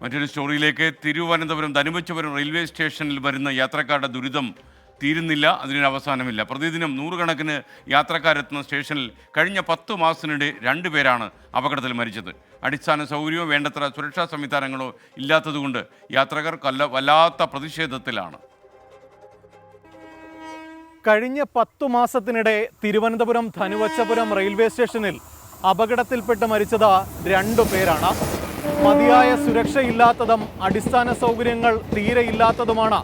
മറ്റൊരു സ്റ്റോറിയിലേക്ക്. തിരുവനന്തപുരം ധനുവച്ചപുരം റെയിൽവേ സ്റ്റേഷനിൽ വരുന്ന യാത്രക്കാരുടെ ദുരിതം തീരുന്നില്ല, അതിനൊരു അവസാനമില്ല. പ്രതിദിനം നൂറുകണക്കിന് യാത്രക്കാരെത്തുന്ന സ്റ്റേഷനിൽ കഴിഞ്ഞ 10 മാസത്തിനിടെ 2 പേരാണ് അപകടത്തിൽ മരിച്ചത്. അടിസ്ഥാന സൗകര്യമോ വേണ്ടത്ര സുരക്ഷാ സംവിധാനങ്ങളോ ഇല്ലാത്തതുകൊണ്ട് യാത്രക്കാർ വല്ലാത്ത പ്രതിഷേധത്തിലാണ്. കഴിഞ്ഞ 10 മാസത്തിനിടെ തിരുവനന്തപുരം ധനുവച്ചപുരം റെയിൽവേ സ്റ്റേഷനിൽ അപകടത്തിൽപ്പെട്ട് മരിച്ചത് 2 പേരാണ്. മതിയായ സുരക്ഷയില്ലാത്തതും അടിസ്ഥാന സൗകര്യങ്ങൾ തീരെയില്ലാത്തതുമാണ്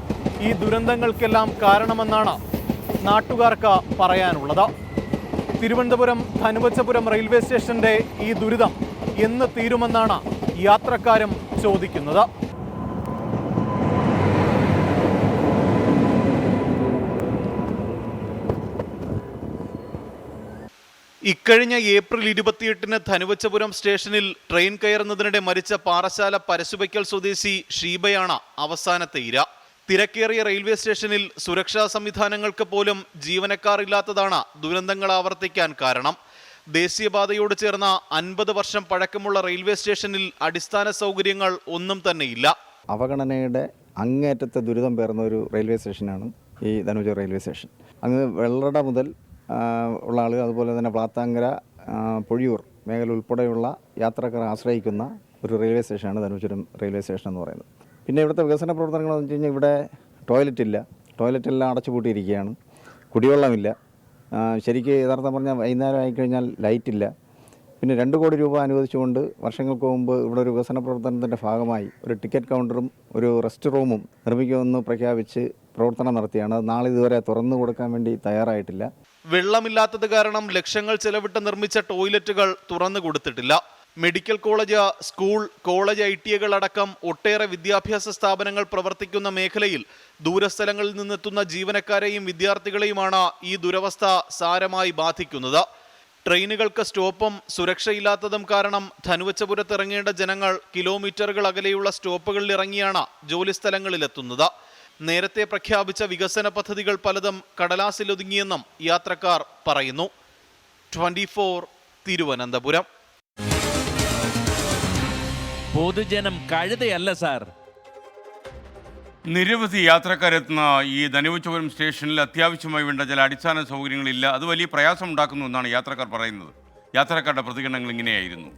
ഈ ദുരന്തങ്ങൾക്കെല്ലാം കാരണമെന്നാണ് നാട്ടുകാർക്ക് പറയാനുള്ളത്. തിരുവനന്തപുരം ധനുവച്ചപുരം റെയിൽവേ സ്റ്റേഷന്റെ ഈ ദുരിതം എന്ന് തീരുമെന്നാണ് യാത്രക്കാരും ചോദിക്കുന്നത്. ഇക്കഴിഞ്ഞ ഏപ്രിൽ 28-ന് ധനുവച്ചപുരം സ്റ്റേഷനിൽ ട്രെയിൻ കയറുന്നതിനിടെ മരിച്ച പാറശാല പരശുവയ്ക്കൽ സ്വദേശി ഷീബയാണ് അവസാനത്തെ ഇര. തിരക്കേറിയ റെയിൽവേ സ്റ്റേഷനിൽ സുരക്ഷാ സംവിധാനങ്ങൾക്ക് പോലും ജീവനക്കാർ ഇല്ലാത്തതാണ് ദുരന്തങ്ങൾ ആവർത്തിക്കാൻ കാരണം. ദേശീയപാതയോട് ചേർന്ന 50 വർഷം പഴക്കമുള്ള റെയിൽവേ സ്റ്റേഷനിൽ അടിസ്ഥാന സൗകര്യങ്ങൾ ഒന്നും തന്നെയില്ല. അവഗണനയുടെ അങ്ങേറ്റത്തെ ദുരിതം പേർന്ന ഒരു റെയിൽവേ സ്റ്റേഷനാണ് ഈ ധനുവച്ചപുരം റെയിൽവേ സ്റ്റേഷൻ. അങ്ങ് വെള്ളട മുതൽ ഉള്ള ആളുകൾ, അതുപോലെ തന്നെ പ്ലാത്താങ്കര, പൊഴിയൂർ മേഖല ഉൾപ്പെടെയുള്ള യാത്രക്കാർ ആശ്രയിക്കുന്ന ഒരു റെയിൽവേ സ്റ്റേഷനാണ് ധനുവച്ചപുരം റെയിൽവേ സ്റ്റേഷൻ എന്ന് പറയുന്നത്. പിന്നെ ഇവിടുത്തെ വികസന പ്രവർത്തനങ്ങളെന്ന് വെച്ച് കഴിഞ്ഞാൽ ഇവിടെ ടോയ്ലറ്റെല്ലാം അടച്ചുപൂട്ടിയിരിക്കുകയാണ്. കുടിവെള്ളമില്ല. ശരിക്കും യഥാർത്ഥം പറഞ്ഞാൽ വൈകുന്നേരം ആയിക്കഴിഞ്ഞാൽ ലൈറ്റില്ല. പിന്നെ 2 കോടി രൂപ അനുവദിച്ചുകൊണ്ട് വർഷങ്ങൾക്ക് മുമ്പ് ഇവിടെ ഒരു വികസന പ്രവർത്തനത്തിൻ്റെ ഭാഗമായി ഒരു ടിക്കറ്റ് കൗണ്ടറും ഒരു റെസ്റ്റ് റൂമും നിർമ്മിക്കുമെന്ന് പ്രഖ്യാപിച്ച് പ്രവർത്തനം നടത്തിയാണ്. അത് നാളെ ഇതുവരെ തുറന്നു കൊടുക്കാൻ വേണ്ടി തയ്യാറായിട്ടില്ല. വെള്ളമില്ലാത്തത് കാരണം ലക്ഷങ്ങൾ ചെലവിട്ട് നിർമ്മിച്ച ടോയ്ലറ്റുകൾ തുറന്നു കൊടുത്തിട്ടില്ല. മെഡിക്കൽ കോളേജ്, സ്കൂൾ, കോളേജ്, ITഐകൾ അടക്കം ഒട്ടേറെ വിദ്യാഭ്യാസ സ്ഥാപനങ്ങൾ പ്രവർത്തിക്കുന്ന മേഖലയിൽ ദൂരസ്ഥലങ്ങളിൽ നിന്നെത്തുന്ന ജീവനക്കാരെയും വിദ്യാർത്ഥികളെയുമാണ് ഈ ദുരവസ്ഥ സാരമായി ബാധിക്കുന്നത്. ട്രെയിനുകൾക്ക് സ്റ്റോപ്പും സുരക്ഷയില്ലാത്തതും കാരണം ധനുവച്ചപുരത്ത് ഇറങ്ങേണ്ട ജനങ്ങൾ കിലോമീറ്ററുകൾ അകലെയുള്ള സ്റ്റോപ്പുകളിൽ ഇറങ്ങിയാണ് ജോലിസ്ഥലങ്ങളിലെത്തുന്നത്. നേരത്തെ പ്രഖ്യാപിച്ച വികസന പദ്ധതികൾ പലതും കടലാസിലൊതുങ്ങിയെന്നും യാത്രക്കാർ പറയുന്നു. 24 തിരുവനന്തപുരം. പൊതുജനം കഴുതയല്ല സാർ. നിരവധി യാത്രക്കാരെത്തുന്ന ഈ ധനുവച്ചപുരം സ്റ്റേഷനിൽ അത്യാവശ്യമായി വേണ്ട ചില അടിസ്ഥാന സൗകര്യങ്ങളില്ല. അത് വലിയ പ്രയാസം ഉണ്ടാക്കുന്നു എന്നാണ് യാത്രക്കാർ പറയുന്നത്. യാത്രക്കാരുടെ പ്രതികരണങ്ങൾ ഇങ്ങനെയായിരുന്നു.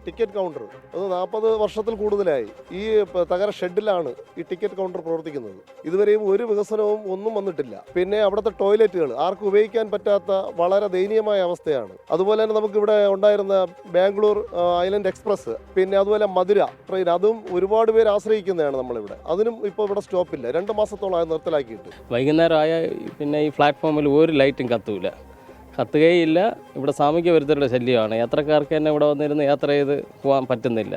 ടിക്കറ്റ് കൗണ്ടർ അത് 40 വർഷത്തിൽ കൂടുതലായി ഈ തകര ഷെഡിലാണ് ഈ ടിക്കറ്റ് കൗണ്ടർ പ്രവർത്തിക്കുന്നത്. ഇതുവരെയും ഒരു വികസനവും ഒന്നും വന്നിട്ടില്ല. പിന്നെ അവിടുത്തെ ടോയ്ലറ്റുകൾ ആർക്കും ഉപയോഗിക്കാൻ പറ്റാത്ത വളരെ ദയനീയമായ അവസ്ഥയാണ്. അതുപോലെ തന്നെ നമുക്കിവിടെ ഉണ്ടായിരുന്ന ബാംഗ്ലൂർ ഐലൻഡ് എക്സ്പ്രസ്, പിന്നെ അതുപോലെ മധുര ട്രെയിൻ, അതും ഒരുപാട് പേര് ആശ്രയിക്കുന്നതാണ് നമ്മളിവിടെ. അതിനും ഇപ്പോൾ ഇവിടെ സ്റ്റോപ്പില്ല. 2 മാസത്തോളം നിർത്തലാക്കിയിട്ട്. വൈകുന്നേരം ആയ പിന്നെ ഈ പ്ലാറ്റ്ഫോമിൽ ഒരു ലൈറ്റും കത്തുകയില്ല. ഇവിടെ സാമൂഹ്യ വിരുദ്ധരുടെ ശല്യമാണ്. യാത്രക്കാർക്ക് തന്നെ ഇവിടെ വന്നിരുന്ന് യാത്ര ചെയ്ത് പോകാൻ പറ്റുന്നില്ല.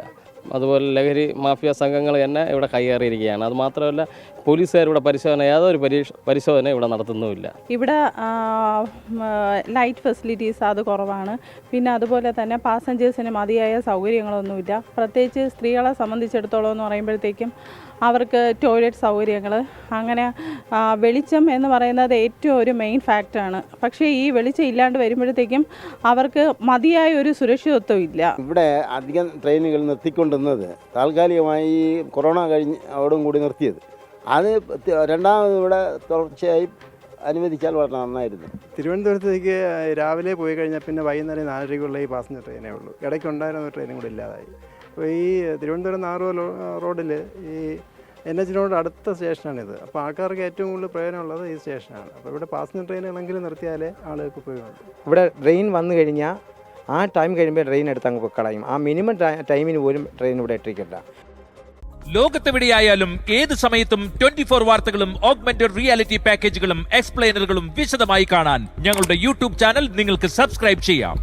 അതുപോലെ ലഹരി മാഫിയ സംഘങ്ങൾ തന്നെ ഇവിടെ കയ്യേറിയിരിക്കുകയാണ്. അതുമാത്രമല്ല, പോലീസുകാർ ഇവിടെ യാതൊരു പരിശോധന ഇവിടെ നടത്തുന്നുമില്ല. ഇവിടെ ലൈറ്റ് ഫെസിലിറ്റീസ് അത് കുറവാണ്. പിന്നെ അതുപോലെ തന്നെ പാസഞ്ചേഴ്സിന് മതിയായ സൗകര്യങ്ങളൊന്നുമില്ല. പ്രത്യേകിച്ച് സ്ത്രീകളെ സംബന്ധിച്ചിടത്തോളം എന്ന് പറയുമ്പോഴത്തേക്കും അവർക്ക് ടോയ്ലറ്റ് സൗകര്യങ്ങൾ, അങ്ങനെ വെളിച്ചം എന്ന് പറയുന്നത് ഏറ്റവും ഒരു മെയിൻ ഫാക്ടറാണ്. പക്ഷേ ഈ വെളിച്ചം ഇല്ലാണ്ട് വരുമ്പോഴത്തേക്കും അവർക്ക് മതിയായ ഒരു സുരക്ഷിതത്വം ഇല്ല. ഇവിടെ അധികം ട്രെയിനുകൾ നിർത്തിക്കൊണ്ടിരുന്നത് താൽക്കാലികമായി കൊറോണ കഴിഞ്ഞോടും കൂടി നിർത്തിയത്. അത് രണ്ടാമത് ഇവിടെ തുടർച്ചയായി അനുവദിച്ചാൽ വളരെ നന്നായിരുന്നു. തിരുവനന്തപുരത്തേക്ക് രാവിലെ പോയി കഴിഞ്ഞാൽ പിന്നെ വൈകുന്നേരം 4:30 ഈ പാസഞ്ചർ ട്രെയിനേ ഉള്ളൂ. ഇടയ്ക്കുണ്ടായിരുന്ന ട്രെയിനും കൂടി ഇല്ലാതായി. അപ്പോൾ ഈ തിരുവനന്തപുരം നാറുവ റോഡിൽ ഈ NH അടുത്ത സ്റ്റേഷനാണിത്. അപ്പോൾ ആൾക്കാർക്ക് ഏറ്റവും കൂടുതൽ പ്രയോജനമുള്ളത് ഈ സ്റ്റേഷനാണ്. അപ്പോൾ ഇവിടെ പാസഞ്ചർ ട്രെയിനുകളെങ്കിലും നിർത്തിയാലേ ആളുകൾക്ക് ഉപയോഗമുണ്ട്. ഇവിടെ ട്രെയിൻ വന്നു കഴിഞ്ഞാൽ ആ ടൈം കഴിയുമ്പോൾ ട്രെയിൻ എടുത്ത് അങ്ങ് കളയും. ആ മിനിമം ടൈമിന് പോലും ട്രെയിൻ ഇവിടെ ഇട്ടിരിക്കില്ല. ലോകത്തെവിടെയായാലും ഏത് സമയത്തും 24 വാർത്തകളും ഓഗ്മെന്റഡ് റിയാലിറ്റി പാക്കേജുകളും എക്സ്പ്ലെയിനറുകളും വിശദമായി കാണാൻ ഞങ്ങളുടെ YouTube ചാനൽ നിങ്ങൾക്ക് സബ്സ്ക്രൈബ് ചെയ്യാം.